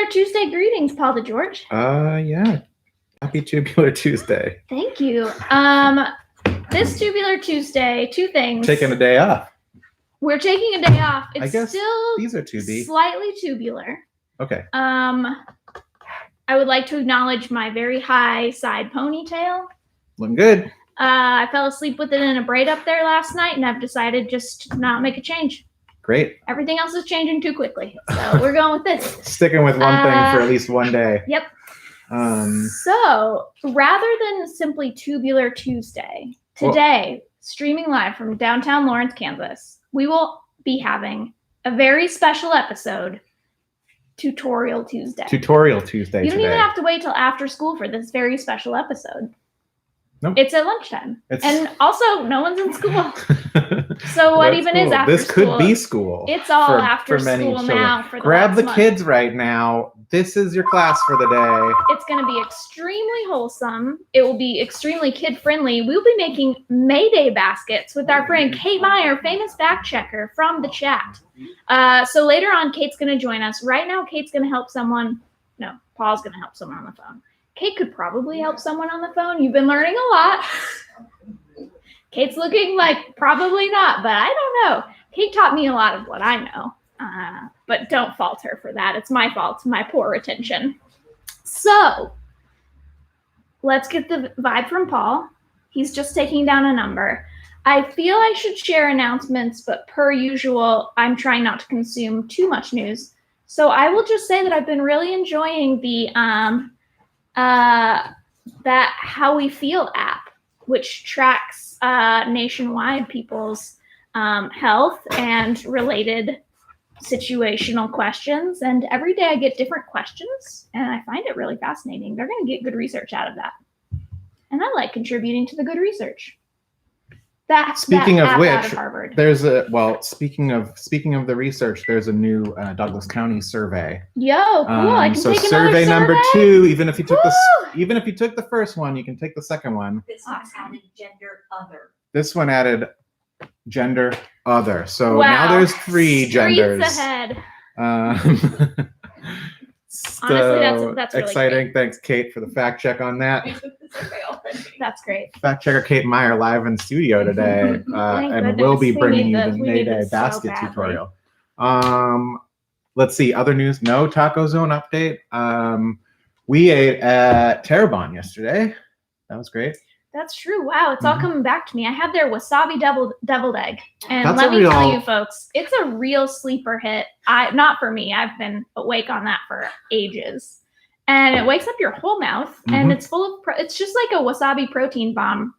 Tubular Tuesday greetings, Paul DeGeorge. Yeah. Happy Tubular Tuesday. Thank you. This Tubular Tuesday, two things. Taking a day off. We're taking a day off. It's I guess still these are 2D. Slightly tubular. Okay. I would like to acknowledge my very high side ponytail. Looking good. I fell asleep with it in a braid up there last night, and I've decided just to not make a change. Great. Everything else is changing too quickly, so we're going with this. Sticking with one thing for at least one day. Yep. So rather than simply Tubular Tuesday, today, streaming live from downtown Lawrence, Kansas, we will be having a very special episode, Tutorial Tuesday. Tutorial Tuesday. You don't even have to wait till after school for this very special episode. Nope. It's at lunchtime. And also, no one's in school. So what even cool. is after this school? This could be school. It's all after school now. For Grab the kids right now. This is your class for the day. It's going to be extremely wholesome. It will be extremely kid-friendly. We'll be making Mayday baskets with our friend Kate Meyer, famous fact checker from the chat. So later on, Kate's going to join us. Right now, Kate's going to help someone. No, Paul's going to help someone on the phone. Kate could probably help someone on the phone. You've been learning a lot. Kate's looking like probably not, but I don't know. Kate taught me a lot of what I know, but don't fault her for that. It's my fault, my poor retention. So let's get the vibe from Paul. He's just taking down a number. I feel I should share announcements, but per usual, I'm trying not to consume too much news. So I will just say that I've been really enjoying the that How We Feel app, which tracks nationwide people's health and related situational questions. And every day I get different questions, and I find it really fascinating. They're going to get good research out of that. And I like contributing to the good research. Speaking of which, Harvard. There's a speaking of the research, there's a new Douglas County survey. Yo, cool! I can take survey another number 2. Even if you took the first one, you can take the second one. This one added gender other. This one added gender other. So now there's 3 genders. Streets ahead. So that's really exciting. great. Thanks, Kate, for the fact check on that. That's great. Fact checker Kate Meyer live in studio today, and we'll be bringing you the Mayday basket tutorial. Let's see, other news. No Taco Zone update. We ate at Terrebonne yesterday. That was great. That's true. Wow, it's all coming back to me. I had their wasabi deviled egg, and let me tell you, folks, it's a real sleeper hit. Not for me. I've been awake on that for ages, and it wakes up your whole mouth, and it's full of. It's just like a wasabi protein bomb,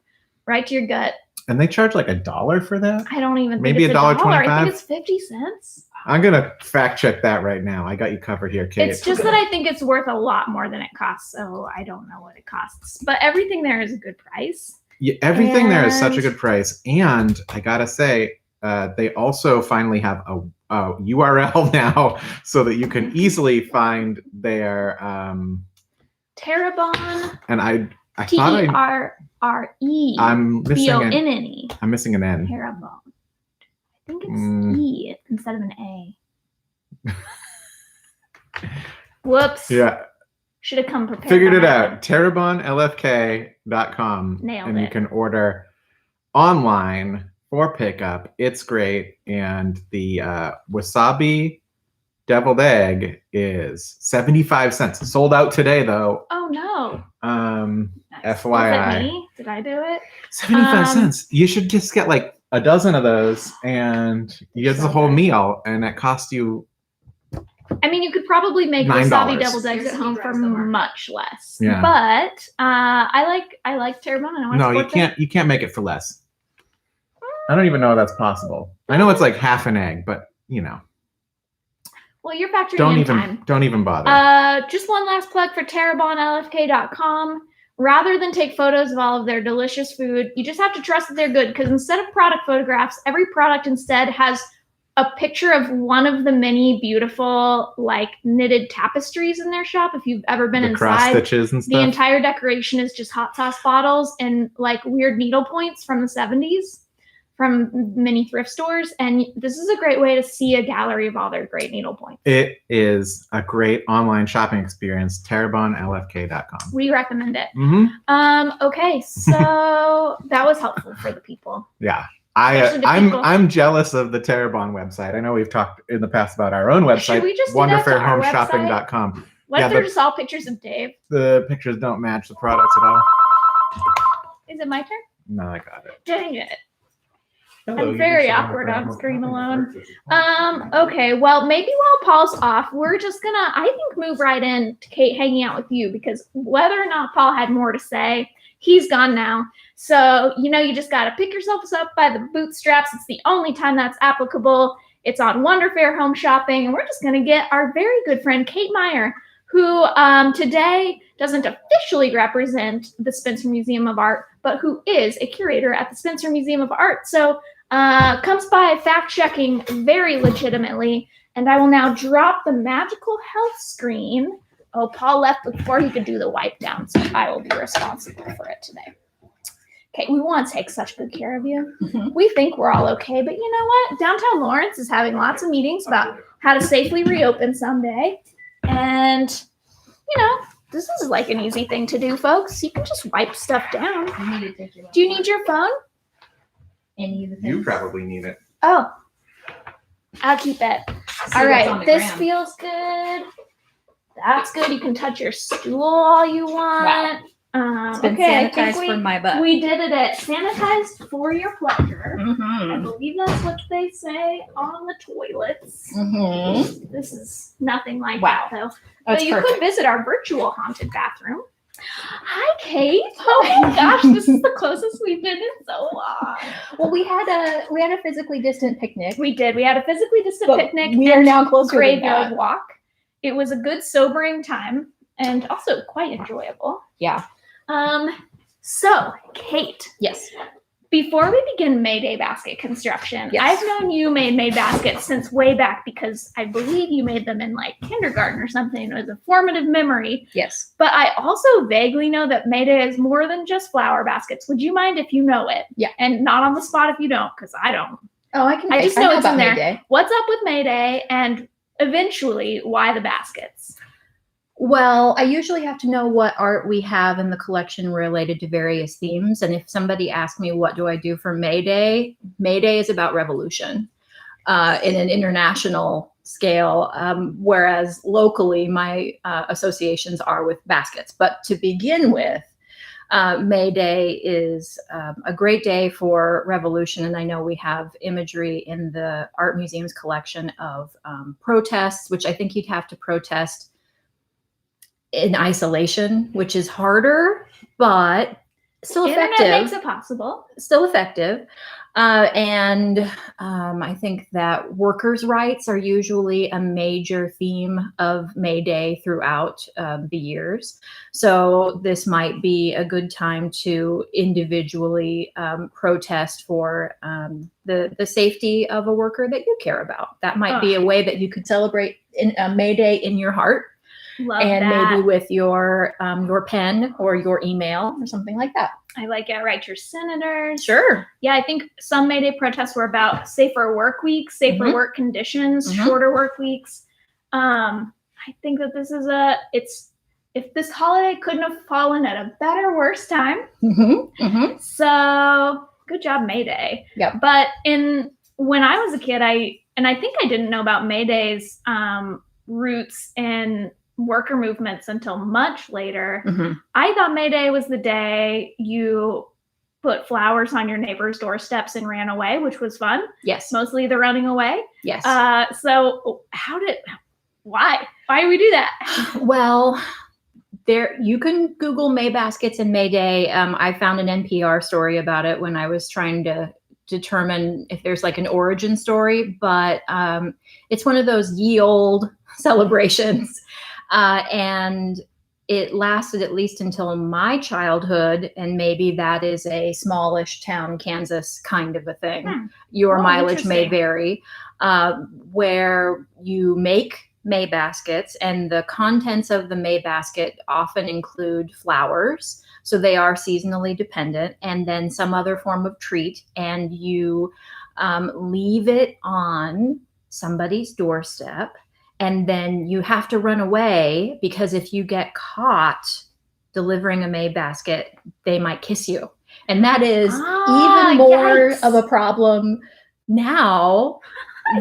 right to your gut. And they charge like $1 for that. I don't even maybe think it's $1.25. I think it's 50 cents. I'm gonna fact check that right now. I got you covered here, Kate. It's just that I think it's worth a lot more than it costs, so I don't know what it costs. But everything there is a good price. Yeah, everything there is such a good price, and I gotta say, they also finally have a URL now, so that you can easily find their Terrebonne. And I thought T-E-R-R-E. I'm missing B-O-N-N-E. I'm missing an N. Terrebonne. I think it's E instead of an A. Whoops. Yeah. Should have come prepared. Figured it out. TerrebonneLFK.com. Nailed and it. You can order online for pickup. It's great. And the wasabi deviled egg is 75 cents. Sold out today, though. Oh, no. FYI. Was it me? Did I do it? 75 cents. You should just get like a dozen of those, and you get the whole meal, and it costs you. I mean, you could probably make $9. wasabi deviled eggs at home for much less. Yeah. But I like Terrebonne, and I want to support them. You can't make it for less. I don't even know if that's possible. I know it's like half an egg, but you know. Well, you're factoring time. Don't even bother. Just one last plug for TerrebonneLFK.com. Rather than take photos of all of their delicious food, you just have to trust that they're good, because instead of product photographs, every product instead has a picture of one of the many beautiful like knitted tapestries in their shop. If you've ever been inside, cross stitches and stuff. The entire decoration is just hot sauce bottles and like weird needle points from the 70s. from many thrift stores. And this is a great way to see a gallery of all their great needlepoints. It is a great online shopping experience. TerrebonneLFK.com. We recommend it. Mm-hmm. Okay, so that was helpful for the people. Yeah. Especially the people. I'm jealous of the Terrebonne website. I know we've talked in the past about our own website, Should we just do that to our wonderfairhomeshopping.com. What Yeah, if they're but- just all pictures of Dave? The pictures don't match the products at all. Is it my turn? No, I got it. Dang it. Hello, I'm very awkward on screen alone. Okay, well, maybe while Paul's off, we're just gonna, I think, move right in to Kate hanging out with you, because whether or not Paul had more to say, he's gone now. So, you just gotta pick yourselves up by the bootstraps. It's the only time that's applicable. It's on Wonder Fair Home Shopping, and we're just gonna get our very good friend, Kate Meyer, who today doesn't officially represent the Spencer Museum of Art, but who is a curator at the Spencer Museum of Art. So comes by fact-checking very legitimately. And I will now drop the magical health screen. Oh, Paul left before he could do the wipe down, so I will be responsible for it today. Okay, we want to take such good care of you. We think we're all okay, but you know what? Downtown Lawrence is having lots of meetings about how to safely reopen someday. And, this is like an easy thing to do, folks. You can just wipe stuff down. Do you need your phone? Any of the things? You probably need it. Oh, I'll keep it. See All what's right, on the this ground. feels good. That's good. You can touch your stool all you want. It's been Okay, I sanitized think for my butt. we did it. Sanitized for your pleasure. I Mm-hmm. believe that's what they say on the toilets. Mm-hmm. This is nothing like Wow. that, though. That's But you perfect. could visit our virtual haunted bathroom. Hi, Kate. Oh my gosh, this is the closest we've been in so long. Well, we had a physically distant picnic. We did. We had a physically distant But picnic. we are and now closer to graveyard that. walk. It was a good sobering time and also quite enjoyable. Yeah. So Kate, Yes. before we begin Mayday basket construction, Yes. I've known you made baskets since way back, because I believe you made them in like kindergarten or something. It was a formative memory. Yes. But I also vaguely know that Mayday is more than just flower baskets. Would you mind if you know it? Yeah. And not on the spot if you don't, because I don't. Oh, I can. I just know it's about in there. Mayday. What's up with Mayday, and eventually why the baskets? Well, I usually have to know what art we have in the collection related to various themes. And if somebody asks me, what do I do for Mayday? Mayday is about revolution in an international scale, whereas locally my associations are with baskets. But to begin with, Mayday is a great day for revolution. And I know we have imagery in the Art Museum's collection of protests, which I think you'd have to protest in isolation, which is harder, but still effective. Internet makes it possible. Still effective. And I think that workers' rights are usually a major theme of May Day throughout the years. So this might be a good time to individually protest for the safety of a worker that you care about. That might be a way that you could celebrate in May Day in your heart. Love And that. maybe with your pen or your email or something like that. I like it. Write your senators. Sure. Yeah, I think some May Day protests were about safer work weeks, safer Mhm. work conditions, Mhm. shorter work weeks. I think that this is if this holiday couldn't have fallen at a better, worse time. Mm-hmm. Mm-hmm. So good job, May Day. Yep. But when I was a kid, I think I didn't know about May Day's roots in worker movements until much later. Mm-hmm. I thought May Day was the day you put flowers on your neighbor's doorsteps and ran away, which was fun. Yes. Mostly the running away. Yes. So why do we do that? Well, you can Google May baskets and May Day. I found an NPR story about it when I was trying to determine if there's like an origin story, but it's one of those ye old celebrations. And it lasted at least until my childhood, and maybe that is a smallish town, Kansas kind of a thing. Your Oh, mileage may interesting. vary, where you make May baskets, and the contents of the May basket often include flowers. So they are seasonally dependent, and then some other form of treat. And you leave it on somebody's doorstep, and then you have to run away, because if you get caught delivering a May basket, they might kiss you. And that is even more yikes. of a problem now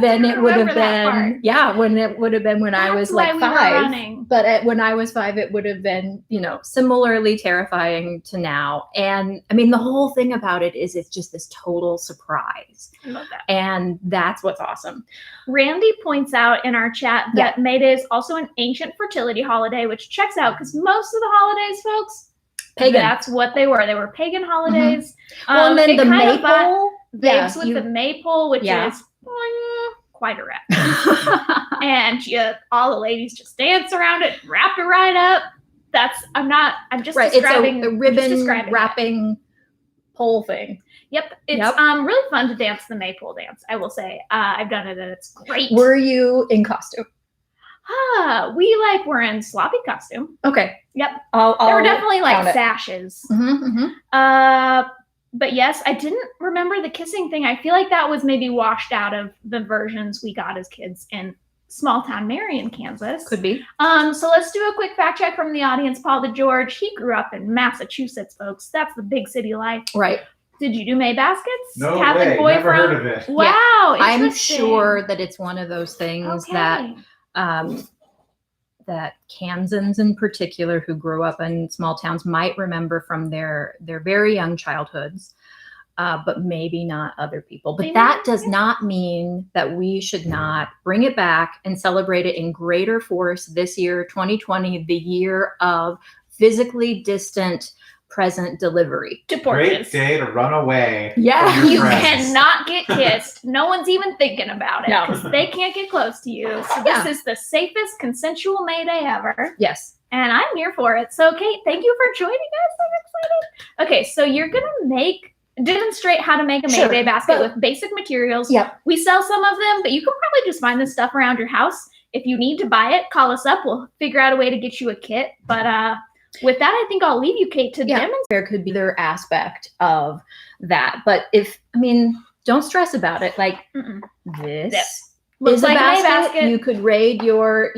than it would have remember that part. been. Yeah, when it would have been when I was That's why like we were 5. running. But when I was 5, it would have been, similarly terrifying to now. And I mean, the whole thing about it is it's just this total surprise. I love that. And that's what's awesome. Randy points out in our chat that May Day is also an ancient fertility holiday, which checks out because most of the holidays, folks, Pagan. that's what they were. They were pagan holidays. Well, and then it the kind of maypole. vibes with the maypole, which Yeah. is quite a wrap. And all the ladies just dance around it, wrap it right up. I'm just right. describing It's a ribbon describing wrapping pole thing. Yep. It's really fun to dance the maypole dance, I will say. I've done it and it's great. Were you in costume? We were in sloppy costume. Okay. Yep. There There were definitely sashes. But yes, I didn't remember the kissing thing. I feel like that was maybe washed out of the versions we got as kids in small town Marion, Kansas. Could be. So let's do a quick fact check from the audience. Paul DeGeorge, he grew up in Massachusetts, folks. That's the big city life. Right. Did you do May baskets? No Catholic way. Never boyfriend? heard of it. Wow, I'm interesting. sure that it's one of those things that Kansans in particular who grew up in small towns might remember from their very young childhoods, but maybe not other people. But that does not mean that we should not bring it back and celebrate it in greater force this year, 2020, the year of physically distant present delivery. to Great porches. day to run away. Yeah. from your You friends. cannot get kissed. No one's even thinking about it No. because they can't get close to you. So this is the safest consensual May Day ever. Yes. And I'm here for it. So, Kate, thank you for joining us. I'm excited. Okay, so you're going to demonstrate how to make a May Day basket with basic materials. Yep. We sell some of them, but you can probably just find this stuff around your house. If you need to buy it, call us up. We'll figure out a way to get you a kit. But with that, I think I'll leave you, Kate, to demonstrate. There could be their aspect of that. But don't stress about it. Like this. Looks Is a like a May basket. basket. You could raid your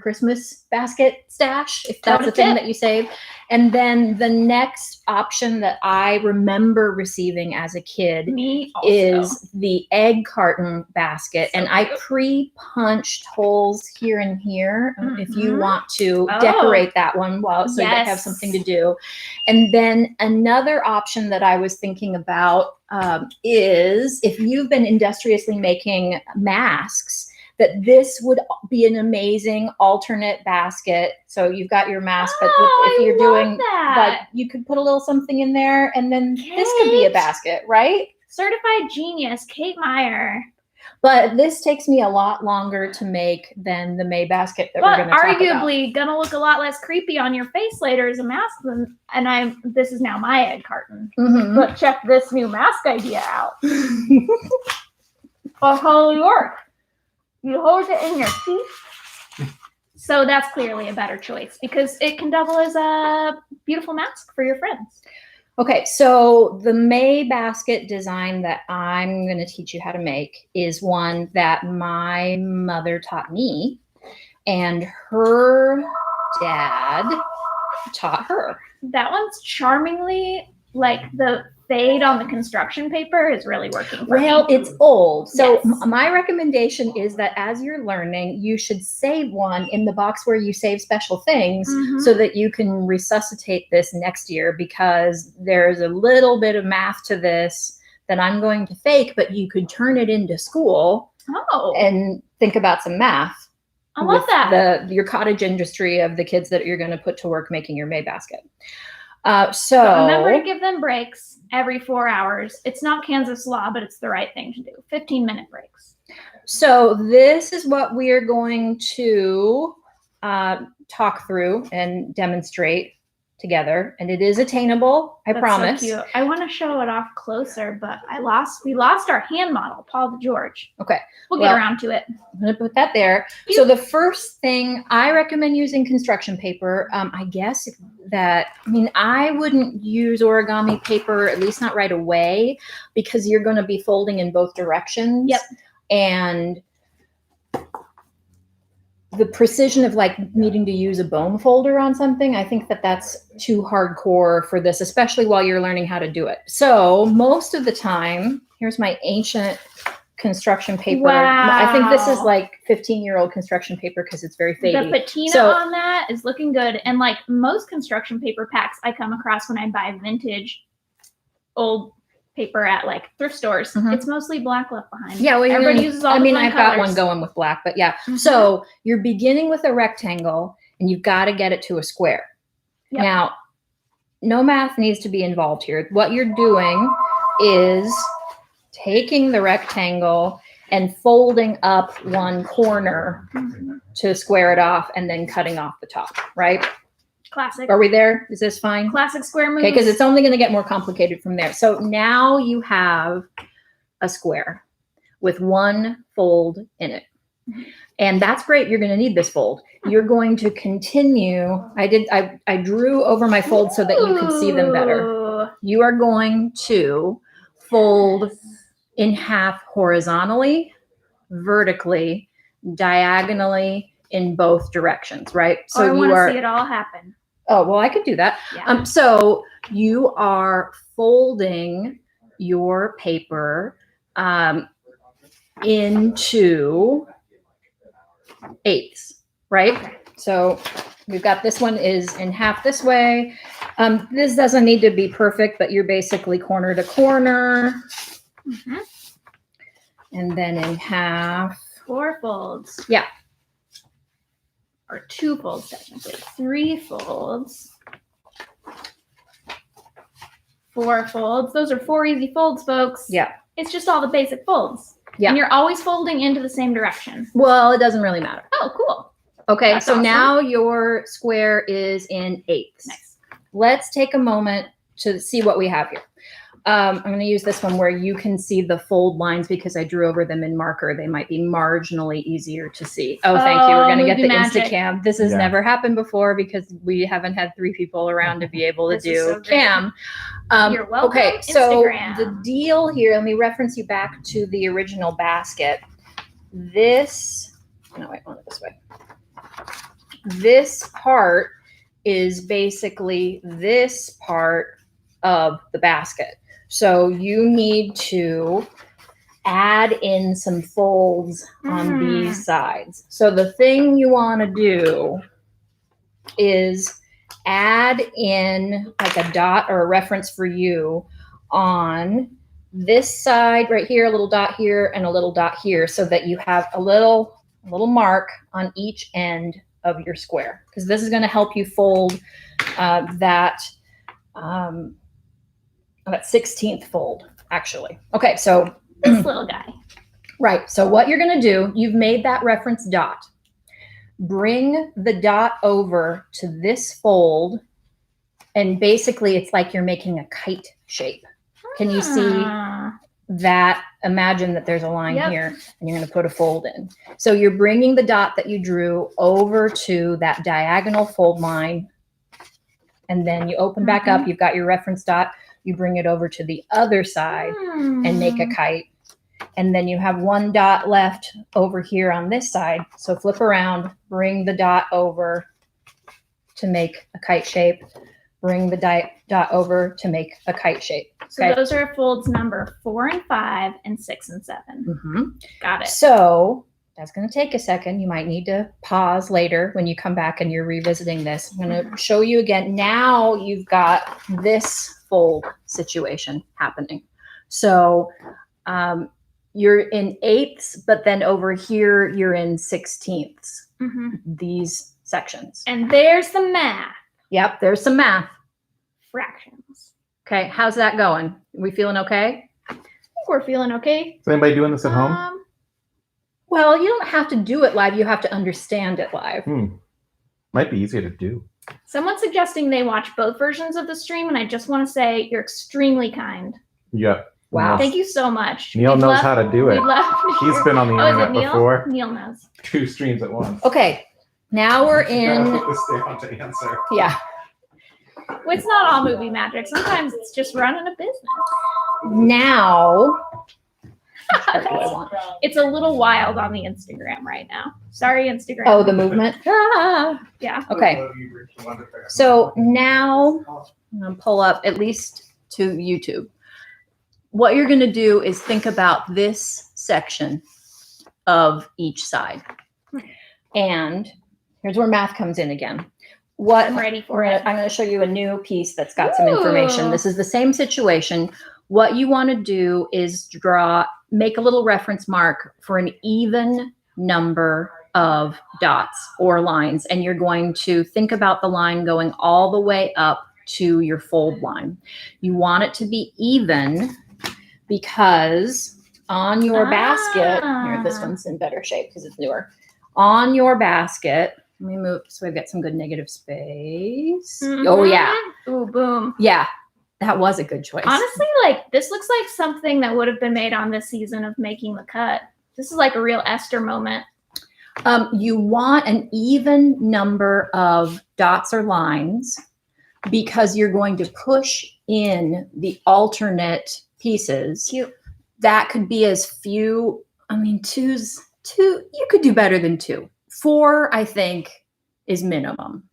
Christmas basket stash if that's the thing that you save. And then the next option that I remember receiving as a kid Me also. is the egg carton basket. And I pre-punched holes here and here if you want to decorate that one so you have something to do. And then another option that I was thinking about is if you've been industriously making masks, that this would be an amazing alternate basket. So you've got your mask, but if you're doing that, you could put a little something in there, and then this could be a basket, right? Certified genius, Kate Meyer. But this takes me a lot longer to make than the May basket that we're going to talk about. Arguably gonna look a lot less creepy on your face later as a mask this is now my egg carton. But check this new mask idea out. Holy work. You hold it in your teeth. So that's clearly a better choice because it can double as a beautiful mask for your friends. Okay, so the May basket design that I'm going to teach you how to make is one that my mother taught me, and her dad taught her. That one's charmingly the fade on the construction paper is really working for me. Well, it's old. So Yes. my recommendation is that as you're learning, you should save one in the box where you save special things so that you can resuscitate this next year, because there's a little bit of math to this that I'm going to fake, but you could turn it into school and think about some math. I love that. Your cottage industry of the kids that you're going to put to work making your May basket. But remember to give them breaks every 4 hours. It's not Kansas law, but it's the right thing to do. 15-minute breaks. So this is what we are going to talk through and demonstrate together, and it is attainable. I That's promise. So cute. I want to show it off closer, but we lost our hand model, Paul the George. Okay. We'll get around to it. I'm going to put that there. So the first thing I recommend using construction paper, I guess I wouldn't use origami paper, at least not right away, because you're going to be folding in both directions. Yep. And the precision of like needing to use a bone folder on something, I think that's too hardcore for this, especially while you're learning how to do it. So most of the time, here's my ancient construction paper. Wow. I think this is like 15-year-old construction paper because it's very faded. The patina on that is looking good. And like most construction paper packs I come across when I buy vintage old paper at like thrift stores, it's mostly black left behind. Yeah, well, everybody uses all. I've got one going with black, but yeah. So you're beginning with a rectangle, and you've got to get it to a square. Yep. Now, no math needs to be involved here. What you're doing is taking the rectangle and folding up one corner to square it off, and then cutting off the top. Right. Classic. Are we there? Is this fine? Classic square move. Okay, because it's only going to get more complicated from there. So now you have a square with one fold in it. And that's great. You're going to need this fold. You're going to continue. I drew over my fold so that you could see them better. You are going to fold in half horizontally, vertically, diagonally, in both directions, right? So I want to see it all happen. Oh, well, I could do that. Yeah. So you are folding your paper into eighths, right? So we've got this one is in half this way. This doesn't need to be perfect, but you're basically corner to corner. And then in half. 4 folds. Yeah. Or 2 folds, technically. 3 folds. 4 folds. Those are 4 easy folds, folks. Yeah. It's just all the basic folds. Yeah. And you're always folding into the same direction. Well, it doesn't really matter. Oh, cool. Okay, that's awesome. Now your square is in eighths. Nice. Let's take a moment to see what we have here. I'm going to use this one where you can see the fold lines because I drew over them in marker. They might be marginally easier to see. Oh, thank you. We're going to get the Instacam. This has never happened before because we haven't had 3 people around to be able to do so cam. You're welcome. Okay, Instagram. So the deal here, let me reference you back to the original basket. This way. This part is basically this part of the basket. So you need to add in some folds on these sides. So the thing you want to do is add in like a dot or a reference for you on this side right here, a little dot here and a little dot here, so that you have a little mark on each end of your square, because this is going to help you fold that 16th fold, actually. Okay, so this little guy. Right. So what you're going to do, you've made that reference dot. Bring the dot over to this fold, and basically it's like you're making a kite shape. Can you see that? Imagine that there's a line here, and you're going to put a fold in. So you're bringing the dot that you drew over to that diagonal fold line, and then you open back up. You've got your reference dot. You bring it over to the other side and make a kite. And then you have one dot left over here on this side. So flip around, bring the dot over to make a kite shape. Bring the dot over to make a kite shape. So those are folds number 4 and 5 and 6 and 7. Got it. So that's going to take a second. You might need to pause later when you come back and you're revisiting this. I'm going to show you again. Now you've got this fold situation happening. So you're in eighths, but then over here you're in 16ths. These sections. And there's the math. Yep, there's some math. Fractions. Okay, how's that going? We feeling okay? I think we're feeling okay. Is anybody doing this at home? Well, you don't have to do it live. You have to understand it live. Might be easier to do. Someone's suggesting they watch both versions of the stream, and I just want to say you're extremely kind. Yep. Wow. Thank you so much. Neil We'd knows love- how to do it. we'd love to He's hear- been on the Oh, is it internet Neil? before. Neil knows. 2 streams at once. Okay, now we're in. Stay on to answer. Yeah. Well, it's not all movie magic. Sometimes it's just running a business. Now. Which part do I want? It's a little wild on the Instagram right now. Sorry, Instagram. Oh, the movement. Ah. Yeah. Okay. So now I'm going to pull up at least to YouTube. What you're going to do is think about this section of each side. And here's where math comes in again. What I'm ready for I'm it. going to show you a new piece that's got some information. Ooh. This is the same situation. What you want to do is make a little reference mark for an even number of dots or lines. And you're going to think about the line going all the way up to your fold line. You want it to be even because on your basket, here, this one's in better shape because it's newer. On your basket, let me move so I've got some good negative space. Oh yeah. Ooh, boom. Yeah. That was a good choice. Honestly, like this looks like something that would have been made on this season of Making the Cut. This is like a real Esther moment. You want an even number of dots or lines because you're going to push in the alternate pieces. Cute. That could be as few. I mean, two. You could do better than 2. 4, I think, is minimum.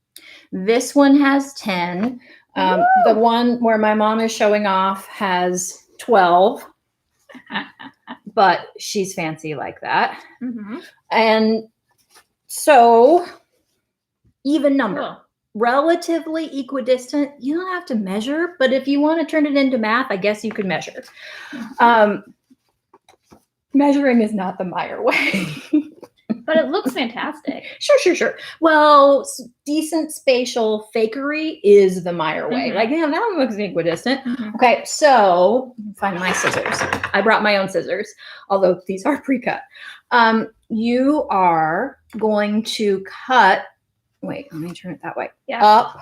This one has 10. The one where my mom is showing off has 12, but she's fancy like that. Mm-hmm. And so even number, Cool. relatively equidistant. You don't have to measure, but if you want to turn it into math, I guess you could measure. Measuring is not the Meyer way. But it looks fantastic. Sure. Well, decent spatial fakery is the Meyer way. Mhm. Like, yeah, that one looks equidistant. Mhm. Okay, so let me find my scissors. I brought my own scissors, although these are pre-cut. You are going to cut, wait, let me turn it that way, Yeah. up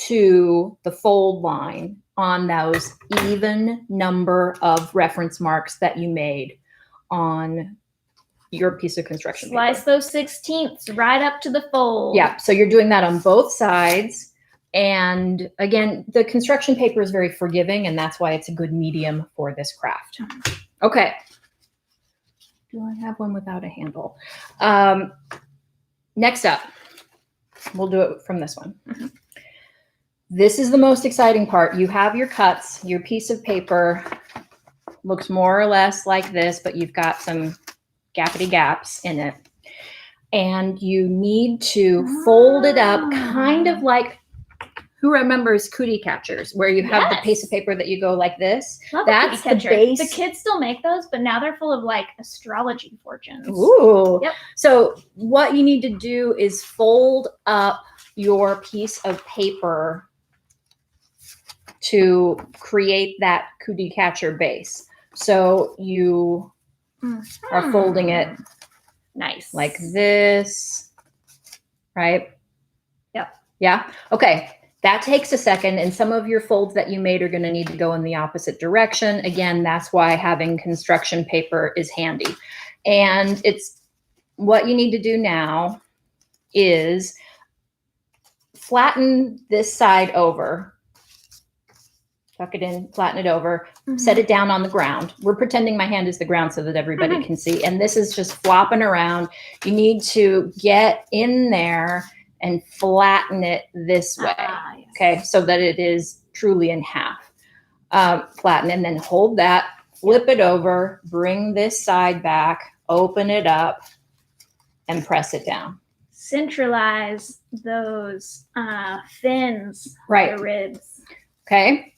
to the fold line on those even number of reference marks that you made on your piece of construction paper. Slice those 16ths right up to the fold. Yeah, so you're doing that on both sides. And again, the construction paper is very forgiving, and that's why it's a good medium for this craft. Okay. Do I have one without a handle? Next up, we'll do it from this one. Mhm. This is the most exciting part. You have your cuts, your piece of paper looks more or less like this, but you've got some gappity gaps in it. And you need to fold it up kind of like, who remembers cootie catchers, where you have the Yes. piece of paper that you go like this? Love That's the the catcher. base. The kids still make those, but now they're full of like astrology fortunes. Ooh. Yep. So what you need to do is fold up your piece of paper to create that cootie catcher base. So you are folding it Nice. like this, right? Yep. Yeah. Okay. That takes a second, and some of your folds that you made are going to need to go in the opposite direction. Again, that's why having construction paper is handy. And it's what you need to do now is flatten this side over. Tuck it in, flatten it over, set it down on the ground. We're pretending my hand is the ground so that everybody can see. And this is just flopping around. You need to get in there and flatten it this way. Yes. Okay, so that it is truly in half. Flatten, and then hold that, flip it over, bring this side back, open it up, and press it down. Centralize those fins, Right. the ribs. Okay.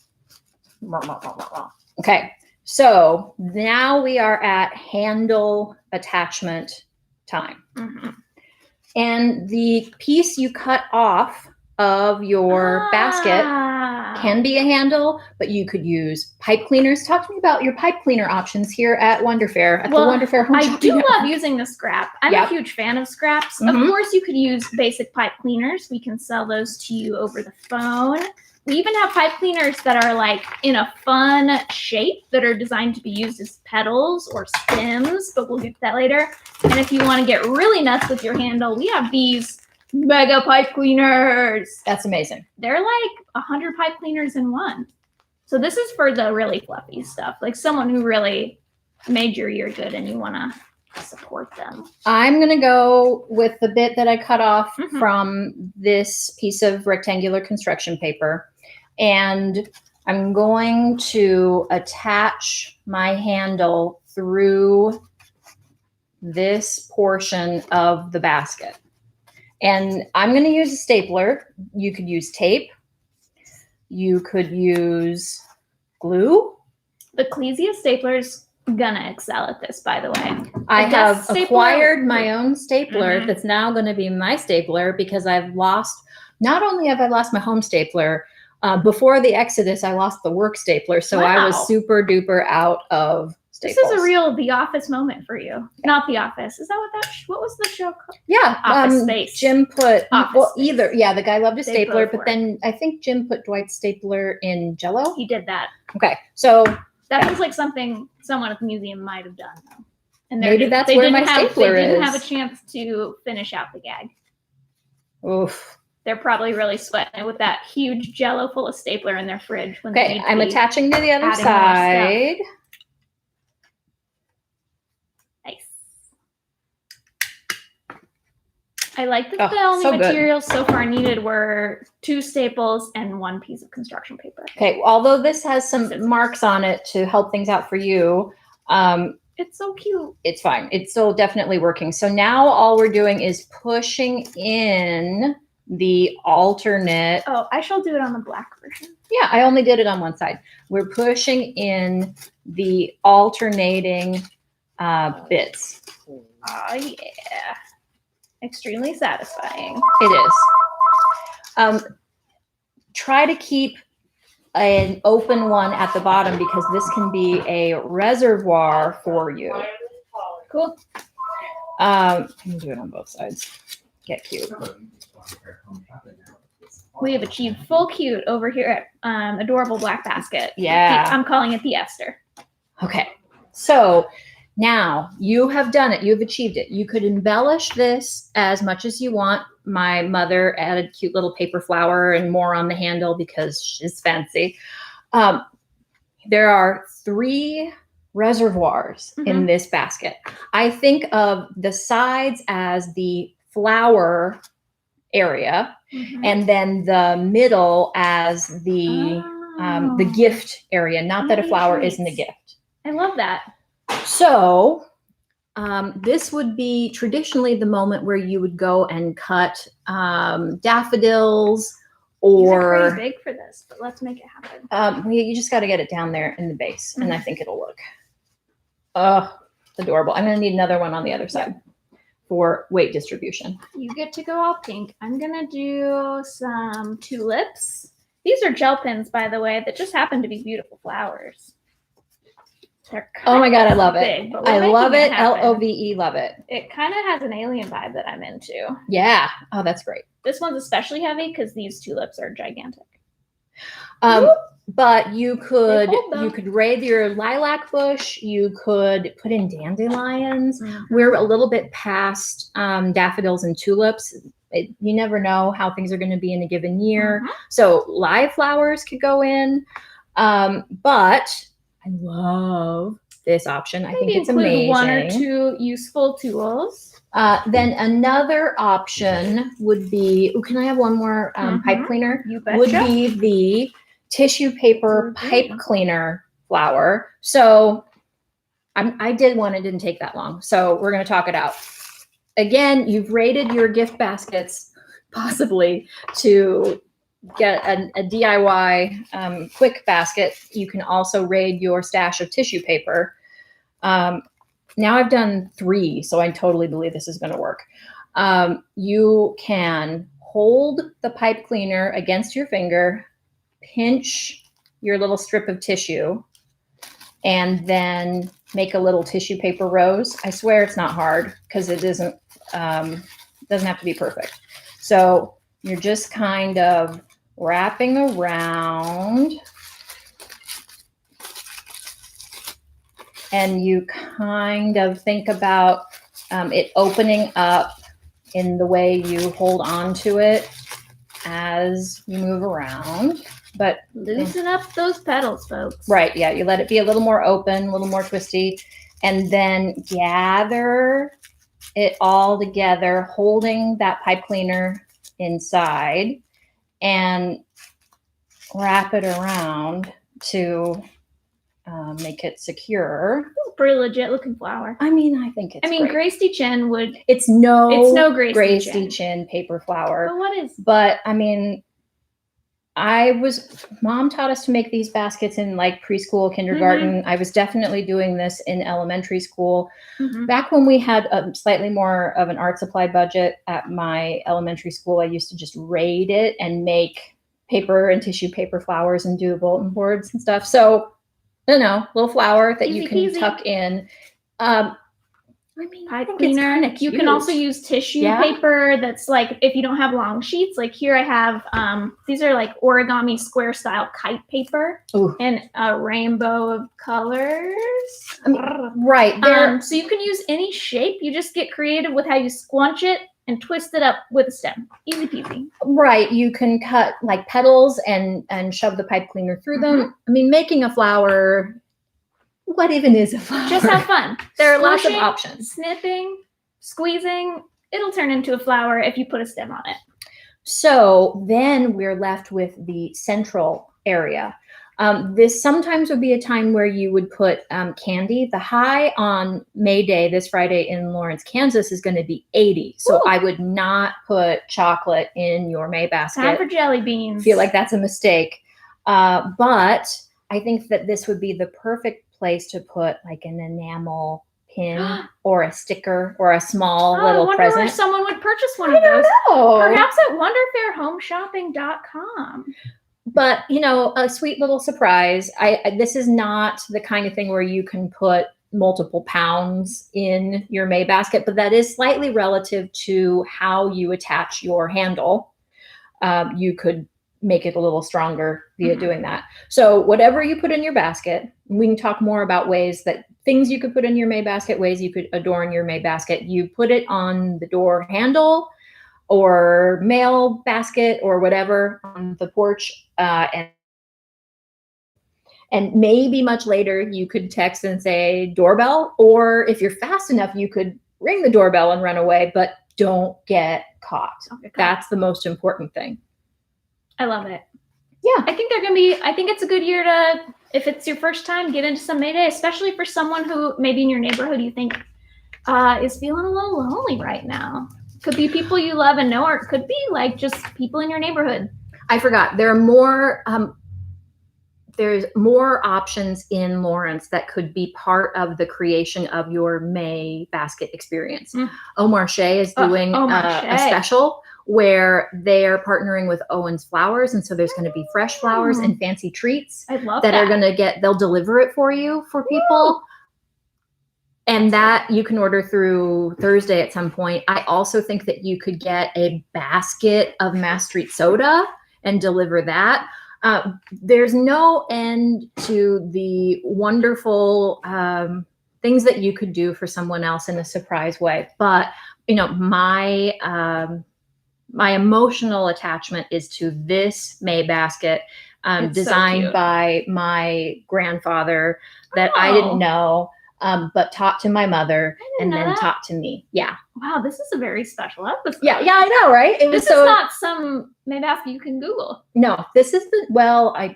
Okay, so now we are at handle attachment time. Mhm. And the piece you cut off of your basket can be a handle, but you could use pipe cleaners. Talk to me about your pipe cleaner options here at Wonder Fair, at the Wonder Fair Home I Shopping do Network. love using the scrap. I'm a huge fan of scraps. Of course, you could use basic pipe cleaners. We can sell those to you over the phone. We even have pipe cleaners that are like in a fun shape that are designed to be used as pedals or stems, but we'll get to that later. And if you want to get really nuts with your handle, we have these mega pipe cleaners. That's amazing. They're like 100 pipe cleaners in one. So this is for the really fluffy stuff, like someone who really made your year good and you want to support them. I'm going to go with the bit that I cut off from this piece of rectangular construction paper. And I'm going to attach my handle through this portion of the basket. And I'm going to use a stapler. You could use tape. You could use glue. The Clesia stapler's gonna excel at this, by the way. I have acquired my own stapler that's now going to be my stapler because I've lost, not only have I lost my home stapler, before the Exodus, I lost the work stapler. So I was super duper out of staples. This is a real The Office moment for you. Not The Office. Is that what what was the show called? Yeah. Office Space. Jim put, Office Space. either. Yeah, the guy loved a stapler, but work. then I think Jim put Dwight's stapler in Jell-O. He did that. Okay. So that feels like something someone at the museum might have done, though. And maybe that's where my stapler is. They didn't have a chance to finish out the gag. Oof. They're probably really sweating with that huge Jell-O full of stapler in their fridge. When Okay, I'm attaching to the other side. Nice. I like that the only materials so far needed were 2 staples and 1 piece of construction paper. Okay, although this has some marks on it to help things out for you, it's so cute. It's fine. It's still definitely working. So now all we're doing is pushing in the alternate. Oh, I shall do it on the black version. Yeah, I only did it on one side. We're pushing in the alternating bits. Oh, yeah. Extremely satisfying. It is. Try to keep an open one at the bottom because this can be a reservoir for you. Cool. I'm gonna do it on both sides. Get cute. We have achieved full cute over here at Adorable Black Basket. Yeah. I'm calling it the Esther. Okay. So now you have done it. You've achieved it. You could embellish this as much as you want. My mother added cute little paper flower and more on the handle because she's fancy. There are 3 reservoirs in this basket. I think of the sides as the flower area and then the middle as the gift area. Not that a flower isn't a gift. I love that. So this would be traditionally the moment where you would go and cut daffodils or... These are pretty big for this, but let's make it happen. You just got to get it down there in the base, and I think it'll look adorable. I'm going to need another one on the other side for weight distribution. You get to go all pink. I'm going to do some tulips. These are gel pins, by the way, that just happen to be beautiful flowers. Oh my God, I love big, it. I love it. LOVE, love it. It kind of has an alien vibe that I'm into. Yeah. Oh, that's great. This one's especially heavy because these tulips are gigantic. But you could raid your lilac bush. You could put in dandelions. We're a little bit past daffodils and tulips. You never know how things are going to be in a given year. So live flowers could go in. But I love this option. I think it's amazing. 1 or 2 useful tools. Then another option would be, can I have one more pipe cleaner? You betcha. Would be the tissue paper pipe cleaner flower. So I did one. It didn't take that long. So we're going to talk it out. Again, you've rated your gift baskets possibly to get a DIY quick basket. You can also raid your stash of tissue paper. Now I've done 3, so I totally believe this is going to work. You can hold the pipe cleaner against your finger, pinch your little strip of tissue, and then make a little tissue paper rose. I swear it's not hard because it doesn't have to be perfect. So you're just kind of wrapping around, and you kind of think about it opening up in the way you hold on to it as you move around. But loosen up those petals, folks. Right, yeah, you let it be a little more open, a little more twisty, and then gather it all together, holding that pipe cleaner inside, and wrap it around to make it secure. Pretty legit looking flower. I mean, I think it's great. Grace Chin would. It's no Grace Chin paper flower. But what is? But I mean, Mom taught us to make these baskets in like preschool, kindergarten. I was definitely doing this in elementary school. Back when we had a slightly more of an art supply budget at my elementary school, I used to just raid it and make paper and tissue paper flowers and do bulletin boards and stuff. So, little flower that you can tuck in. I mean, pipe cleaner. You can also use tissue paper that's like, if you don't have long sheets, like here I have, these are like origami square style kite paper. Ooh. And a rainbow of colors. Right. So you can use any shape. You just get creative with how you squunch it and twist it up with a stem. Easy peasy. Right. You can cut like petals and shove the pipe cleaner through them. I mean, making a flower, what even is a flower? Just have fun. There are lots of options. Snipping, squeezing. It'll turn into a flower if you put a stem on it. So then we're left with the central area. This sometimes would be a time where you would put candy. The high on May Day, this Friday in Lawrence, Kansas, is going to be 80. So Ooh. I would not put chocolate in your May basket. Time for jelly beans. I feel like that's a mistake. But I think that this would be the perfect place to put like an enamel pin or a sticker or a small little I wonder present. where someone would purchase one of those. know. Perhaps at wonderfairhomeshopping.com. But, a sweet little surprise. This is not the kind of thing where you can put multiple pounds in your May basket, but that is slightly relative to how you attach your handle. You could make it a little stronger via doing that. So whatever you put in your basket, we can talk more about things you could put in your May basket, ways you could adorn your May basket. You put it on the door handle or mail basket or whatever on the porch. And maybe much later you could text and say doorbell, or if you're fast enough, you could ring the doorbell and run away, but don't get caught. That's the most important thing. I love it. Yeah. I think it's a good year to, if it's your first time, get into some May Day, especially for someone who maybe in your neighborhood you think is feeling a little lonely right now. Could be people you love and know, or it could be like just people in your neighborhood. I forgot. There are more, there's more options in Lawrence that could be part of the creation of your May basket experience. Au Marché is doing a special where they're partnering with Owen's Flowers. And so there's going to be fresh flowers and fancy treats that are going to they'll deliver it for you for people. And that you can order through Thursday at some point. I also think that you could get a basket of Mass Street soda and deliver that. There's no end to the wonderful things that you could do for someone else in a surprise way. But, my emotional attachment is to this May basket designed by my grandfather that I didn't know, but taught to my mother and then taught to me. Yeah. Wow, this is a very special episode. Yeah, I know, right? This is not some May basket you can Google. No, this is I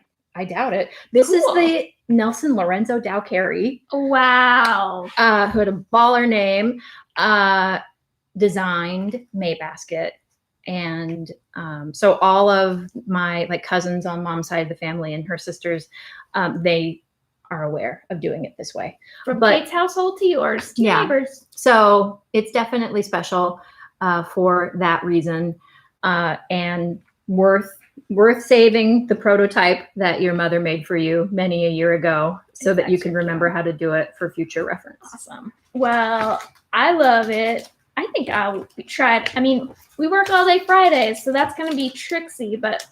doubt it. This is the Nelson Lorenzo Dow Carey. Wow. Who had a baller name, designed May basket. And so all of my cousins on mom's side of the family and her sisters, they are aware of doing it this way. From Kate's household to yours, to neighbors. So it's definitely special for that reason. and worth saving the prototype that your mother made for you many a year ago so that you can remember how to do it for future reference. Awesome. Well, I love it. I think I'll try it. I mean, we work all day Fridays, so that's going to be tricksy, but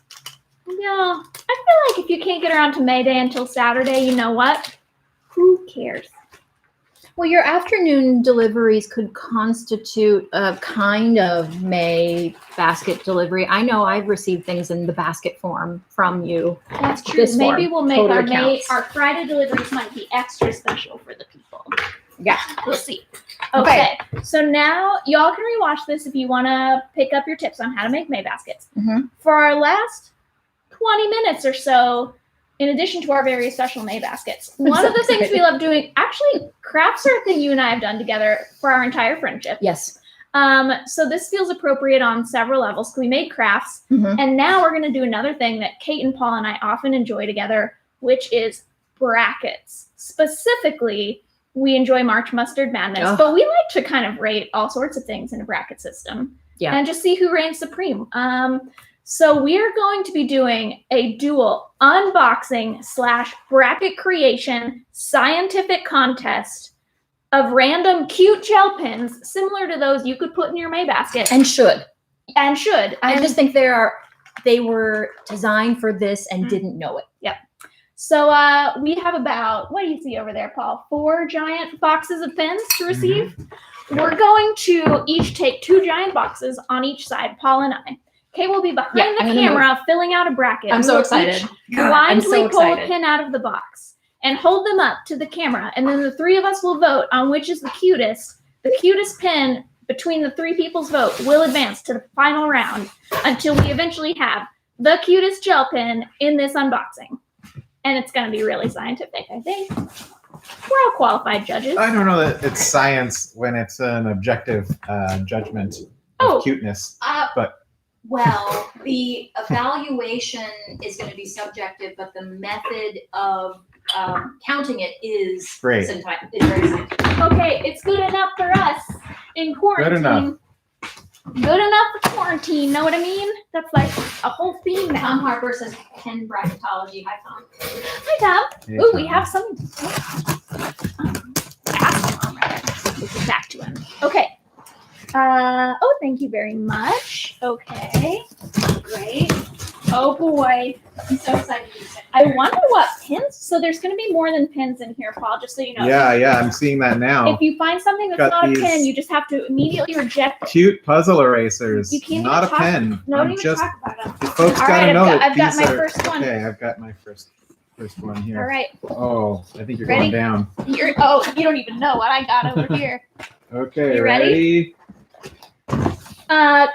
yeah, I feel like if you can't get around to May Day until Saturday, you know what? Who cares? Well, your afternoon deliveries could constitute a kind of May basket delivery. I know I've received things in the basket form from you. That's true. This Maybe form we'll make totally counts. our Friday deliveries might be extra special for the people. Yeah. We'll see. Okay. So now y'all can rewatch this if you want to pick up your tips on how to make May baskets. Mhm. For our last 20 minutes or so, in addition to our very special May baskets, one of the things we love doing, actually, crafts are a thing you and I have done together for our entire friendship. Yes. So this feels appropriate on several levels. We made crafts, Mhm. and now we're going to do another thing that Kate and Paul and I often enjoy together, which is brackets. Specifically, we enjoy March Mustard Madness, but we like to kind of rate all sorts of things in a bracket system. Yeah. And just see who reigns supreme. So we're going to be doing a dual unboxing / bracket creation scientific contest of random cute gel pens, similar to those you could put in your May basket. And should. I just think they were designed for this and didn't know it. Yep. So we have about, what do you see over there, Paul? 4 giant boxes of pens to receive. Mm-hmm. We're going to each take 2 giant boxes on each side, Paul and I. Kay will be behind the camera filling out a bracket. I'm so excited. Blindly pull a pin out of the box and hold them up to the camera. And then the 3 of us will vote on which is the cutest. The cutest pin between the 3 people's vote will advance to the final round until we eventually have the cutest gel pen in this unboxing. And it's going to be really scientific, I think. We're all qualified judges. I don't know that it's science when it's an objective judgment of cuteness. But well, the evaluation is going to be subjective, but the method of counting it is great. Is very scientific. Okay, it's good enough for us in quarantine. Good enough. Good enough for quarantine. Know what I mean? That's like a whole theme now. Tom Harper says pen bracketology. Hi, Tom. Hi, Tom. Hey, Ooh, Tom. we have some. Ask Tom, rather. We'll get back to him. Okay. Oh, thank you very much. Okay. Great. Oh, boy. I'm so excited. I wonder what pins. So there's going to be more than pins in here, Paul, just so you know. Yeah, I'm seeing that now. If you find something that's not a pin, you just have to immediately reject it. Cute puzzle erasers. You can't not even a pen. No, don't even just, talk about them. the folks All gotta right, know that I've got these my are, first one. Okay, I've got my first one here. All right. Oh, I think you're Ready? going down. You don't even know what I got over here. Okay, You ready?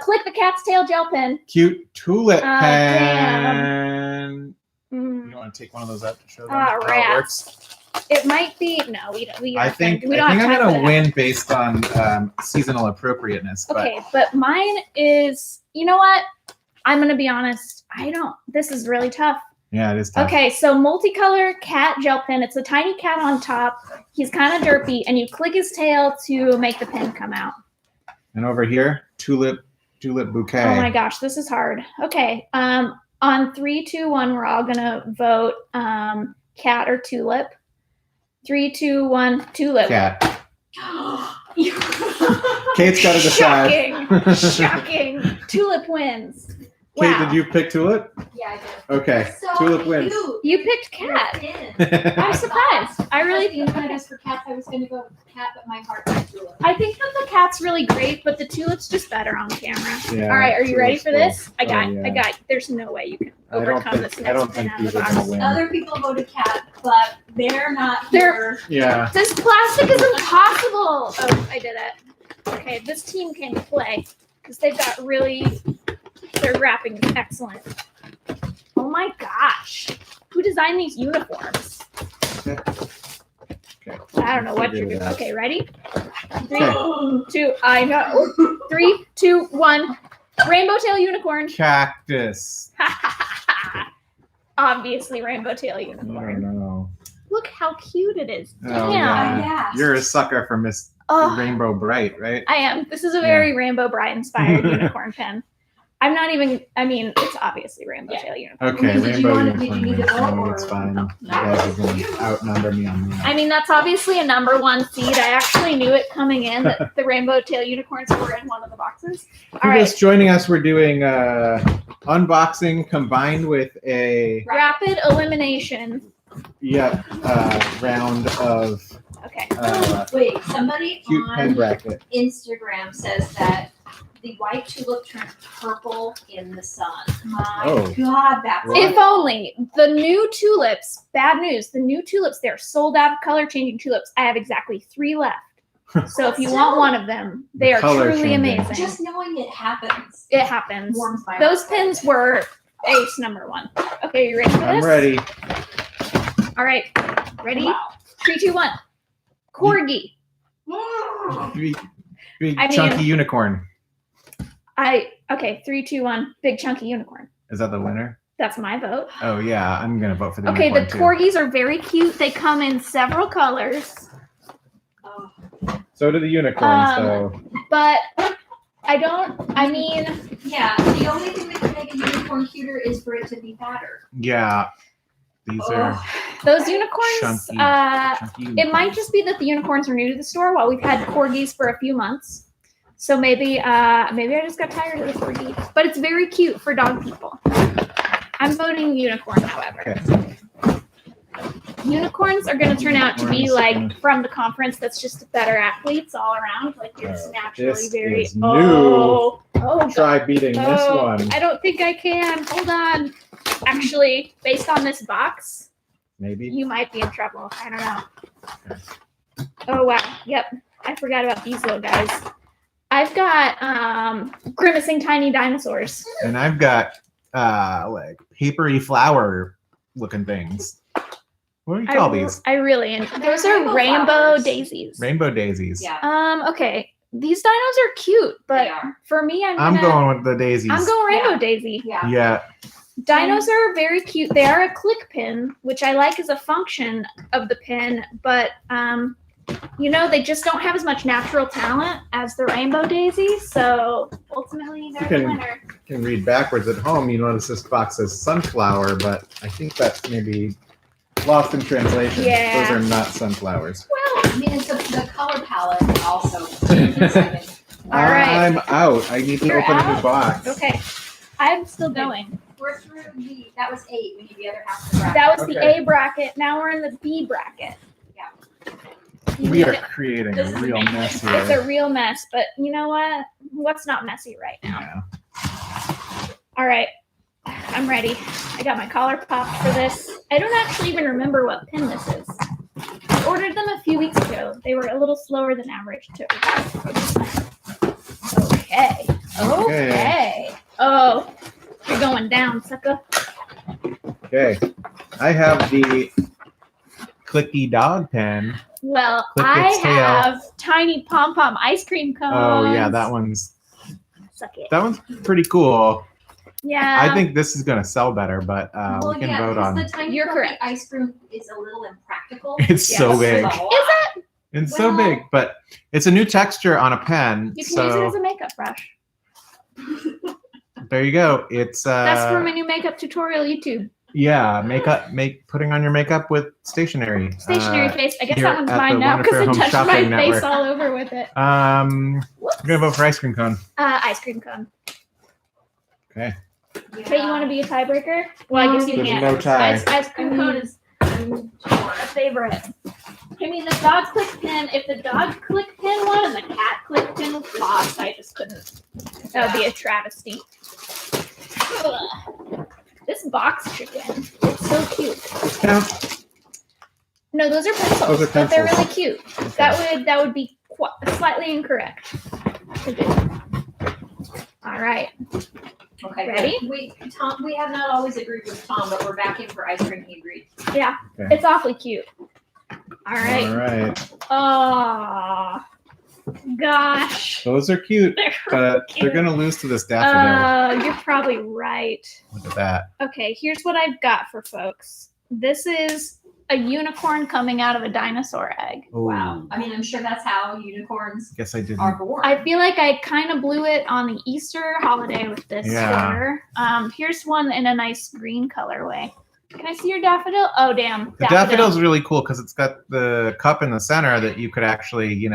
Click the cat's tail gel pen. Cute tulip Damn. pen. Mm. You want to take one of those out to show them Ah, how it rats. works? It might be. No, we don't. I think we I'm don't have time gonna for that. win based on seasonal appropriateness. But Okay, but mine is. You know what? I'm gonna be honest. This is really tough. yeah, it is tough. Okay, so multicolor cat gel pen. It's a tiny cat on top. He's kind of derpy, and you click his tail to make the pen come out. And over here, tulip bouquet. Oh my gosh, this is hard. Okay, on 3, 2, 1, we're all gonna vote cat or tulip. 3, 2, 1, tulip. Cat. Kate's got to decide. Shocking. Tulip wins. Kate, Wow. did you pick tulip? Yeah, I did. Okay, So tulip wins. You picked cat. I'm surprised. I really think that is for cats. I was going to go with cat, but my heart went to it. I think that the cat's really great, but the tulip's just better on camera. Yeah, All right, are you ready tulip's for cool. this? I Oh, got. There's no way you can I don't overcome think- this. I don't next think pin out these of are the gonna box. win. Other people voted cat, but they're not They're- here. Yeah. This plastic is impossible. Oh, I did it. Okay, this team came to play because they've got their wrapping is excellent. Oh my gosh. Who designed these uniforms? Okay. I don't know what you're Figure doing. it out. Okay, ready? 3, 2, I know. 3, 2, 1. Rainbow tail unicorn. Cactus. Obviously, rainbow tail I unicorn. don't know. Look how cute it is. Oh, Damn. yeah. Yeah. You're a sucker for Miss Oh, Rainbow Bright, right? I am. This is a very Rainbow Bright inspired unicorn pen. I'm not even. I mean, it's obviously rainbow tail unicorn. Okay, Did you rainbow want to- did you unicorn need to makes vote, sense. or- It's fine. No. You guys are going to outnumber me on that. I mean, that's obviously a number 1 seed. I actually knew it coming in that the rainbow tail unicorns were in one of the boxes. All For right, those joining us, we're doing unboxing combined with a rapid elimination. round of Okay. Wait, somebody cute pen on bracket. Instagram says that the white tulip turns purple in the sun. My Oh. God, that's What? If only the new tulips. Bad news. The new tulips. They're sold out of color changing tulips. I have exactly 3 left. So if you want one of them, they are Color truly changing. amazing. just knowing it happens. It happens. Warms my Those heart. pins were ace number 1. Okay, you ready for this? I'm ready. All right. Ready? Wow. 3, 2, 1. Corgi. Big I mean- chunky unicorn. Okay, 3, 2, 1. Big chunky unicorn. Is that the winner? That's my vote. Oh yeah, I'm gonna vote for the Okay, the unicorn too. corgis are very cute. They come in several colors, Oh, So do the unicorns, Um, though. but I mean, yeah, the only thing that can make a unicorn cuter is for it to be fatter. Yeah, these are those unicorns. chunky. chunky It might just be that the unicorns are new to the store while we've had corgis for a few months. So maybe I just got tired of the corgi. But it's very cute for dog people. I'm voting unicorn, however. Okay. Unicorns are going to turn out to be Unicorns, like yeah. from the conference that's just better athletes all around. Like it's naturally this very. is Oh, Try beating this oh, one. I don't think I can. Hold on. Actually, based on this box, Maybe. you might be in trouble. I don't know. Oh wow. Yep. I forgot about these little guys. I've got grimacing tiny dinosaurs. And I've got like papery flower looking things. What do you call these? I really those They're are rainbow rainbow flowers. daisies. Rainbow daisies. Yeah, Okay. These dinos are cute, but they are. for me, I'm going with the daisies. I'm going rainbow Yeah. daisy. Yeah. Yeah. Dinos are very cute. They are a click pin, which I like as a function of the pin, but they just don't have as much natural talent as the rainbow daisy. So ultimately, they're the Okay. winner. You can read backwards at home. You notice this box says sunflower, but I think that's maybe lost in translation. Yeah. Those are not sunflowers. Well, I mean, it's the color palette also. changes, I think. All right. I'm out. I need to You're open a out? new box. okay. I'm still going. We're through that was 8. We need the other half of the bracket. That was the Okay. A bracket. Now we're in the B bracket. Yeah. We are creating This a is real amazing. mess It's here. a real mess, but you know what? What's not messy right now? Yeah. All right. I'm ready. I got my collar popped for this. I don't actually even remember what pin this is. I ordered them a few weeks ago. They were a little slower than average to Okay. Okay. Oh, you're going down, sucker. Okay. I have the clicky dog pen. Well, Click I its tail. have tiny pom pom ice cream cones. Oh yeah, that one's Suck it. pretty cool. Yeah. I think this is gonna sell better, but Well, we can yeah, vote because on. the tiny You're fluffy correct. ice cream is a little impractical. It's Yeah, so this big. Is it? It's so Well- big, but it's a new texture on a pen. You can use it So as a makeup brush. there you go. It's That's for my new makeup tutorial YouTube. yeah, putting on your makeup with stationery. Stationary face. I guess here that one's at mine the now because Wonderfair I Home touched my Shopping face Network. all over with it. I'm Whoops. gonna vote for ice cream cone. Ice cream cone. Okay. Okay, you want to be a tiebreaker? Well, I guess you There's can't. no tie. Ice cream cone is a favorite. I mean, the dog click pin. If the dog click pin won and the cat click pin lost, I just couldn't. That would be a travesty. Ugh. This box chicken. It's so cute. Count. No, those are pencils. Those are But they're pencils. really cute. That would be slightly incorrect to do. All right. Okay, Ready? Tom, we have not always agreed with Tom, but we're back in for ice cream. He agreed. Yeah, Okay. it's awfully cute. All right. All right. Oh, gosh. Those are cute, They're but cute. they're gonna lose to this daffodil. You're probably right. Look at that. Okay, here's what I've got for folks. This is a unicorn coming out of a dinosaur egg. Wow. I mean, I'm sure that's how unicorns Guess I didn't. are born. I feel like I kind of blew it on the Easter holiday with this Yeah. order. Here's one in a nice green colorway. Can I see your daffodil? Oh, damn. The daffodil's really cool because it's got the cup in the center that you could actually,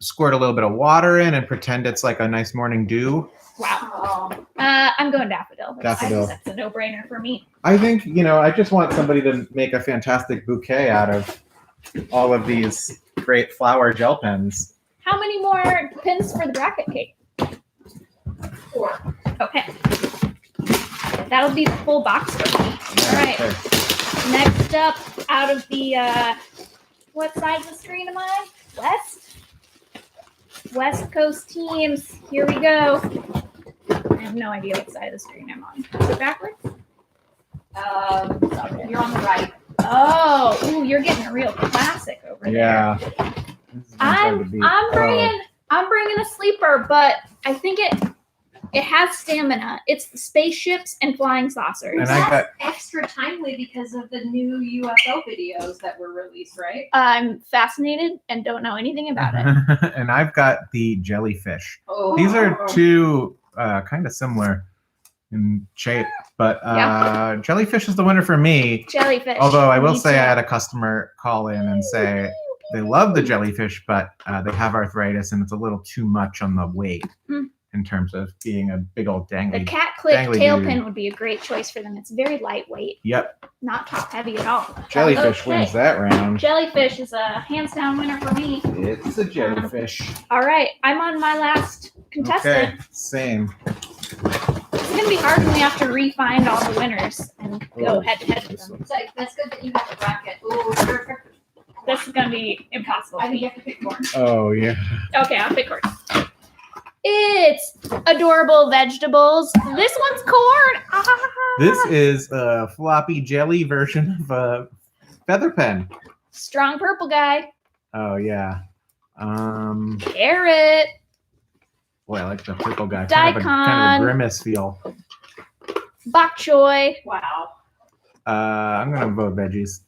squirt a little bit of water in and pretend it's like a nice morning dew. Wow. I'm going daffodil. Daffodil. That's a no-brainer for me. I think, I just want somebody to make a fantastic bouquet out of all of these great flower gel pens. How many more pins for the bracket cake? 4. Okay. That'll be the full box for me. All right. Okay. Next up, out of the, what side of the screen am I? West Coast teams. Here we go. I have no idea what side of the screen I'm on. Is it backwards? You're on the right. Oh, ooh, you're getting a real classic over there. Yeah. I'm bringing a sleeper, but I think it has stamina. It's the spaceships and flying saucers. And I got Extra timely because of the new UFO videos that were released, right? I'm fascinated and don't know anything about it. and I've got the jellyfish. Oh. These are two kind of similar in shape, but jellyfish is the winner for me. Jellyfish. Although I will Me say too. I had a customer call in and say they love the jellyfish, but they have arthritis and it's a little too much on the weight in terms of being a big old dangly. The cat clip dangly tail dude. pin would be a great choice for them. It's very lightweight, Yep, not top heavy at all. jellyfish Okay. wins that round. Jellyfish is a hands down winner for me. It's a jellyfish. All right, I'm on my last contestant. Okay, same. It's gonna be hard when we have to re-find all the winners and go head to head with them. So that's good that you have the bracket. Ooh, perfect. This is gonna be impossible. I think you have to pick one. Oh yeah. Okay, I'll pick corn. It's adorable vegetables. This one's corn. Ah. This is a floppy jelly version of a feather pen. Strong purple guy. Oh yeah. Carrot. Boy, I like the purple guy. Daikon. Kind of a grimace feel. Bok choy. Wow. I'm gonna vote veggies.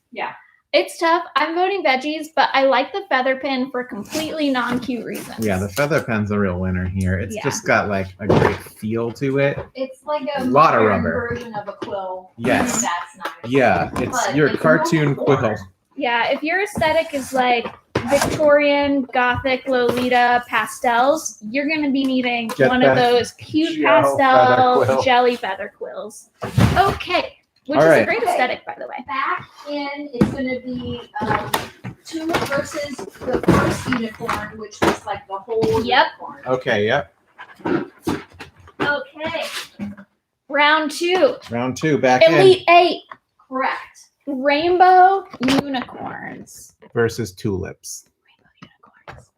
It's tough. I'm voting veggies, but I like the feather pin for completely non-cute reasons. Yeah, the feather pen's a real winner here. It's Yeah. just got like a great feel to it. It's like a Lot of modern rubber. version of a quill. Yes. That's nice. Yeah, it's But your it's cartoon more quill. corn. Yeah, if your aesthetic is like Victorian, Gothic, Lolita pastels, you're going to be needing Get one of that those cute gel feather pastel quill. jelly feather quills. Okay, which All is a right. great aesthetic, by the way. Back in, it's going to be Tulip versus the first unicorn, which was like the whole Yep. unicorn. Okay, yep. Okay, round 2, Round 2, back Elite 8, Correct. rainbow unicorns. in versus tulips. Unicorns.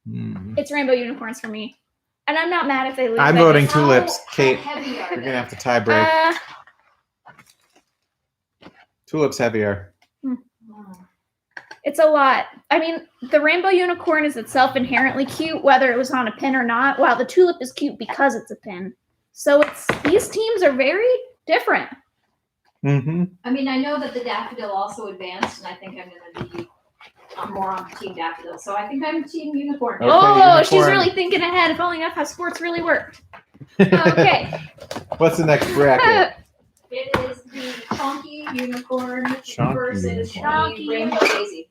Hmm. It's rainbow unicorns for me, and I'm not mad if they lose. I'm I voting just- tulips. Kate, How heavy are you're they? gonna have to tie break. Tulips heavier. Oh. It's a lot. I mean, the rainbow unicorn is itself inherently cute, whether it was on a pin or not, while the tulip is cute because it's a pin. So these teams are very different. Mm-hmm. I mean, I know that the daffodil also advanced, and I think I'm going to be more on Team Daffodil. So I think I'm Team Unicorn. Okay, Oh, she's unicorn. really thinking ahead. If only that's how sports really worked. Okay. What's the next bracket? It is the Chonky Unicorn Chonky versus unicorn. the Rainbow Daisy.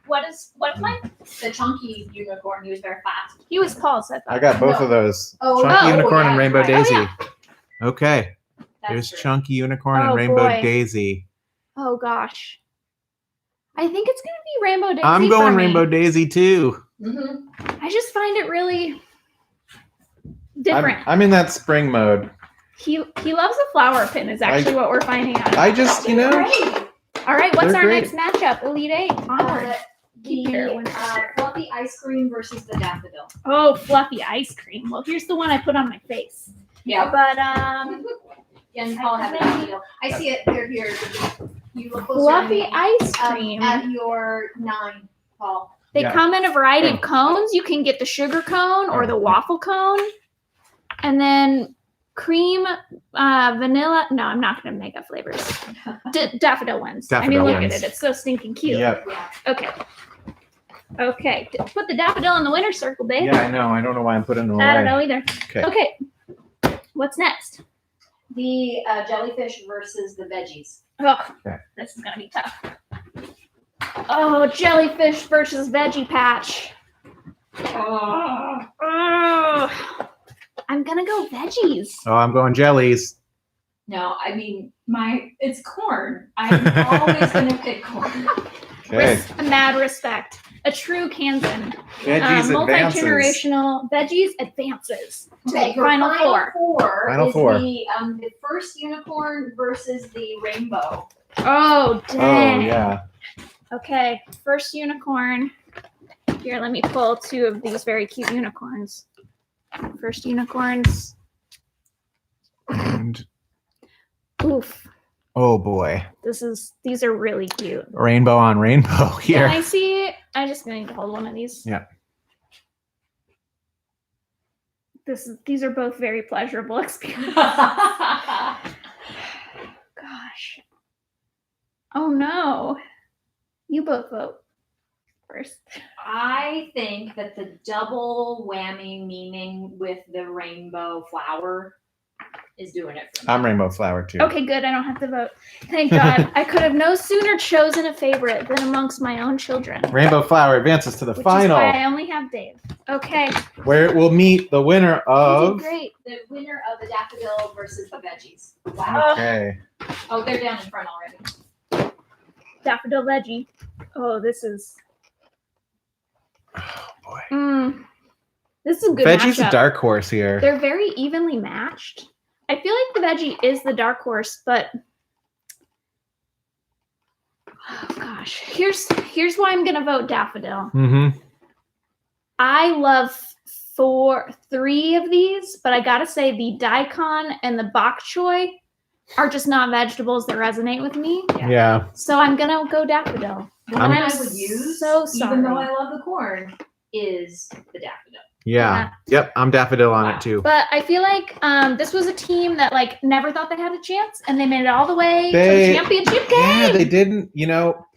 What's mine? The Chonky Unicorn, he was very fast. He was Paul, so I thought. I got both No. of those. Oh, Chunky oh, Unicorn yeah, and Rainbow right. Daisy. Oh, Okay, That's there's true. Chunky Unicorn Oh, and Rainbow boy. Daisy. Oh gosh. I think it's gonna be Rainbow Daisy. I'm for going me. Rainbow Daisy too. Mhm. I just find it really different. I'm in that spring mode. He loves a flower pin is actually what we're finding out. I just, you know, Great. All right, what's they're our great. next matchup? Elite 8. Onward. The fluffy ice cream versus the daffodil. Oh, fluffy ice cream. Well, here's the one I put on my face. Yeah. But Yeah, and Paul had a daffodil. I see it. Here. You look closer fluffy to me. ice cream. At your 9, Paul. They Yeah. come in a variety of cones. You can get the sugar cone or the waffle cone. And then cream, vanilla. No, I'm not going to make up flavors. Daffodil wins. Daffodil look wins. at it. It's so stinking cute. Yep. Yeah. Okay. Okay. Put the daffodil in the winner's circle, babe. Yeah, I know. I don't know why I'm putting them away. I don't know either. Okay. Okay. What's next? The jellyfish versus the veggies. Oh, Okay. this is going to be tough. Oh, jellyfish versus veggie patch. Oh. Oh. I'm going to go veggies. Oh, I'm going jellies. No, I mean it's corn. I'm always gonna pick corn. Okay. Mad respect. A true Kansan. Veggies advances. Multi-generational veggies advances to the your final four. Final is four. The first unicorn versus the rainbow. Oh, Oh, dang. yeah. Okay, first unicorn. Here, let me pull two of these very cute unicorns. First unicorns. And, Oof. oh, boy. These are really cute. Rainbow on rainbow here. Can I see? I just need to hold one of these. Yeah. These are both very pleasurable experiences. Gosh. Oh no. You both vote first. I think that the double whammy meaning with the rainbow flower is doing it for me. I'm rainbow flower, too. Okay, good. I don't have to vote. Thank God. I could have no sooner chosen a favorite than amongst my own children. Rainbow flower advances to the Which final, is why I only have Dave. Okay. where it will meet the winner You of. did great. The winner of the daffodil versus the veggies. Wow. Oh, Okay. Oh, they're down in front already. daffodil veggie. Oh, this is. Oh, boy. This is a good Veggie's matchup. a dark horse here. They're very evenly matched. I feel like the veggie is the dark horse, but oh gosh, here's why I'm gonna vote daffodil. Mm-hmm. I love three of these, but I gotta say the daikon and the bok choy are just not vegetables that resonate with me. Yeah. So I'm gonna go daffodil. The I'm- one I would use, so sorry. even though I love the corn, is the daffodil. Yeah. Yep. I'm daffodil on Wow. it, too. But I feel like this was a team that never thought they had a chance, and they made it all the way to They- the championship game. Yeah, they didn't.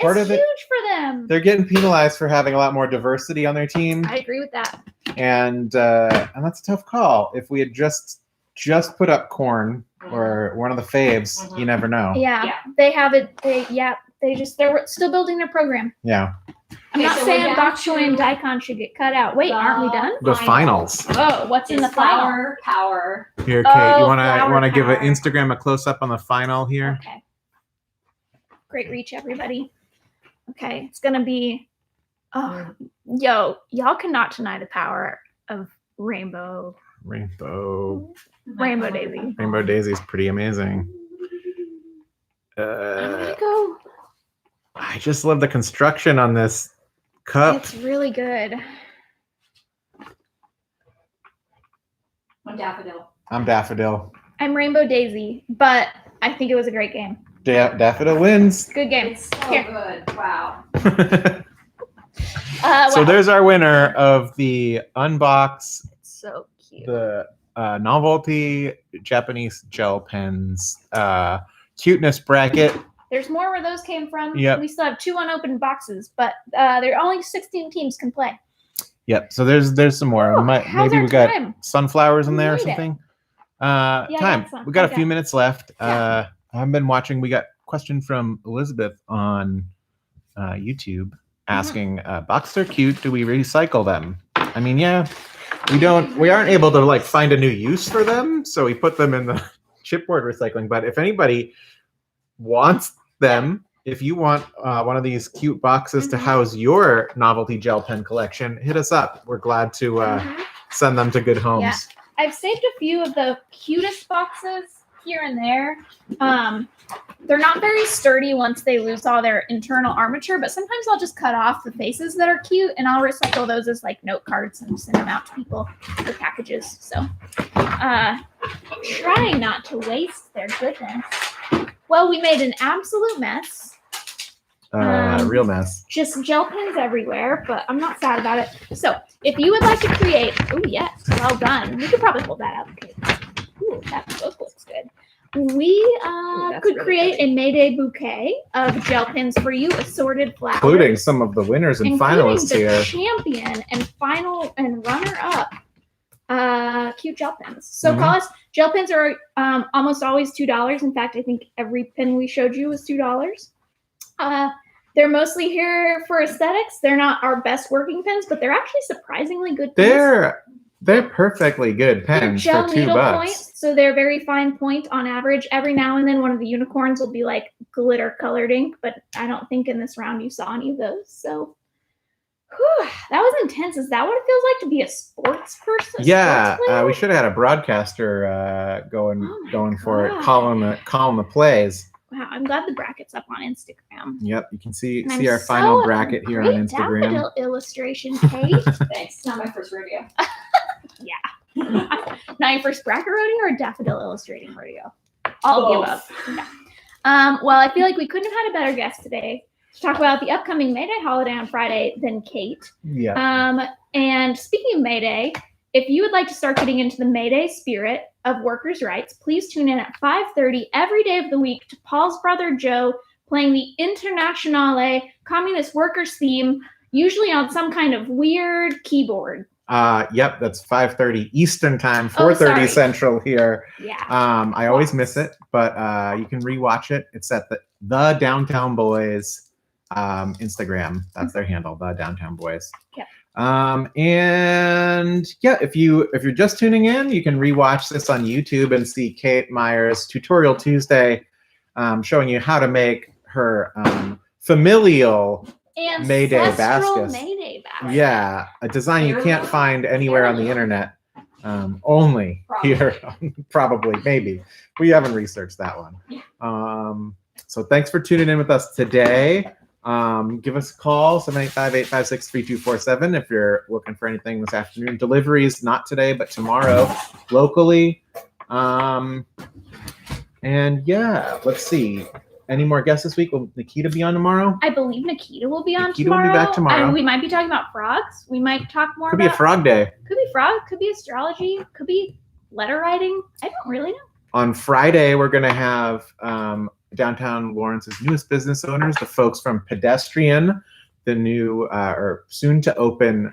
Part it's of it, huge for them. they're getting penalized for having a lot more diversity on their team. I agree with that. And that's a tough call. If we had just put up corn or one of the faves, Mhm. you never know. Yeah, Yeah. they have it. They're still building their program. Yeah. I'm Okay, not so we're saying down bok choy and to daikon should get cut out. Wait, aren't we done? The finals. Oh, what's in the final? flower power. Here, Kate, Oh, you flower wanna give an power. Instagram a close up on the final here? Okay. Great reach, everybody. Okay, it's gonna be. Oh, y'all cannot deny the power of Rainbow Rainbow Daisy. Rainbow Daisy is pretty amazing. I'm gonna go. I just love the construction on this cup. It's really good. I'm daffodil. I'm daffodil. I'm Rainbow Daisy, but I think it was a great game. Daffodil wins. Good game. It's so Here. good. Wow. So Wow. there's our winner of the unbox It's so cute. the novelty Japanese gel pens cuteness bracket. There's more where those came from. Yep. We still have 2 unopened boxes, but there are only 16 teams can play. Yep. So there's some more. Oh, Maybe how's our we got time? sunflowers in We there or made it. something. I Time. got some. We got a Okay. few minutes left. Yeah. I've been watching. We got a question from Elizabeth on YouTube asking, boxes are cute. Do we recycle them? I mean, yeah, we aren't able to find a new use for them. So we put them in the chipboard recycling. But if anybody wants them, if you want one of these cute boxes to Mhm. house your novelty gel pen collection, hit us up. We're glad to Mhm. send them to good homes. Yeah. I've saved a few of the cutest boxes here and there. They're not very sturdy once they lose all their internal armature, but sometimes I'll just cut off the faces that are cute and I'll recycle those as note cards and send them out to people for packages. So trying not to waste their goodness. Well, we made an absolute mess. Real mess. Just gel pens everywhere, but I'm not sad about it. So if you would like to create, oh yes, well done. We could probably hold that up. Ooh, that book looks good. We that's could really create pretty. a May Day bouquet of gel pins for you, assorted flowers, Including some of the winners and including finalists the here. champion and final and runner-up cute gel pins. So Mhm. call us. Gel pins are almost always $2. In fact, I think every pin we showed you was $2. They're mostly here for aesthetics. They're not our best working pins, but they're actually surprisingly good pins. They're perfectly good They're pens gel for needle $2. points, so they're very fine point on average. Every now and then, one of the unicorns will be like glitter colored ink, but I don't think in this round you saw any of those. So, whew, that was intense. Is that what it feels like to be a sports person? Yeah, Sports player? we should have had a broadcaster going Oh my going for it, God. calling the plays. Wow, I'm glad the bracket's up on Instagram. Yep, you can see And see I'm our final so bracket here on great Instagram. daffodil illustration, Kate. Thanks. It's not my first rodeo. Not your first bracket rodeo or daffodil illustrating rodeo? All of the above. Yeah. Well, I feel like we couldn't have had a better guest today to talk about the upcoming May Day holiday on Friday than Kate. Yeah. And speaking of May Day, if you would like to start getting into the May Day spirit of workers' rights, please tune in at 5:30 every day of the week to Paul's brother Joe playing the Internationale Communist Workers theme, usually on some kind of weird keyboard. Yep, that's 5:30 Eastern time, Oh, 4:30 sorry. Central here. Yeah. I always miss it, but you can rewatch it. It's at the Downtown Boys Instagram. That's their handle, the Downtown Boys. Yep. And yeah, if you're just tuning in, you can rewatch this on YouTube and see Kate Meyer's Tutorial Tuesday, showing you how to make her familial May Day Ancestral baskets. May Day baskets. Yeah, a design you can't find anywhere on the internet. Only here, probably, maybe. We haven't researched that one. So thanks for tuning in with us today. Give us a call, 785-856-3247 if you're looking for anything this afternoon. Deliveries, not today, but tomorrow, locally. And yeah, let's see. Any more guests this week? Will Nikita be on tomorrow? I believe Nikita will be on Nikita will tomorrow. be back tomorrow. And we might be talking about frogs. We might talk more Could be about a frog day. Could be frog, could be astrology, could be letter writing. I don't really know. On Friday, we're going to have downtown Lawrence's newest business owners, the folks from Pedestrian, the new or soon to open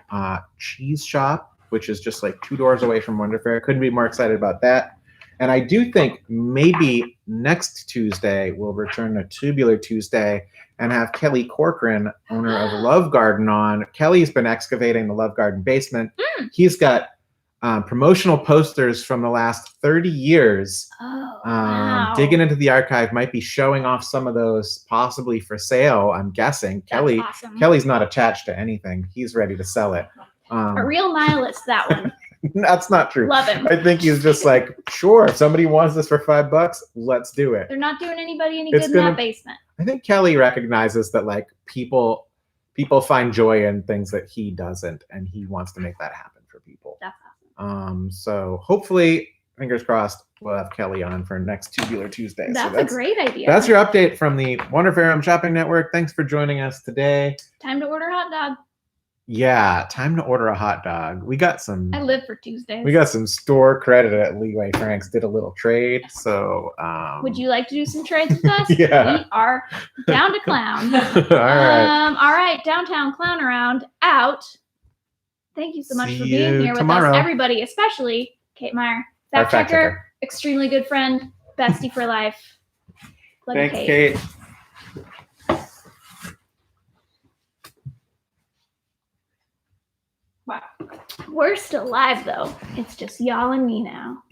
cheese shop, which is just like 2 doors away from Wonder Fair. Couldn't be more excited about that. And I do think maybe next Tuesday we'll return to Tubular Tuesday and have Kelly Corcoran, owner of Love Garden, on. Kelly's been excavating the Love Garden basement. He's got promotional posters from the last 30 years. Oh, wow. Digging into the archive, might be showing off some of those possibly for sale, I'm guessing. That's awesome. Kelly's not attached to anything. He's ready to sell it. A real nihilist, that one. That's not true. Love him. I think he's just like, sure, if somebody wants this for $5, let's do it. They're not doing anybody any It's good in that basement. I think Kelly recognizes that like people find joy in things that he doesn't, and he wants to make that happen for people. That's awesome. So hopefully, fingers crossed, we'll have Kelly on for next Tubular Tuesday. That's so a great idea. That's your update from the Wonder Fair Home Shopping Network. Thanks for joining us today. Time to order hot dog. Yeah, time to order a hot dog. We got some. I live for Tuesdays. We got some store credit at Leeway Franks. Did a little trade. So. Would you like to do some trades with us? Yeah. We are down to clown. All right. All right. Downtown Clown Around out. Thank you so much See for being you here tomorrow. with us, everybody, especially Kate Meyer, Our fact fact checker, extremely good friend, bestie for life. Love you, Thanks, Kate. Wow. We're still live though. It's just y'all and me now.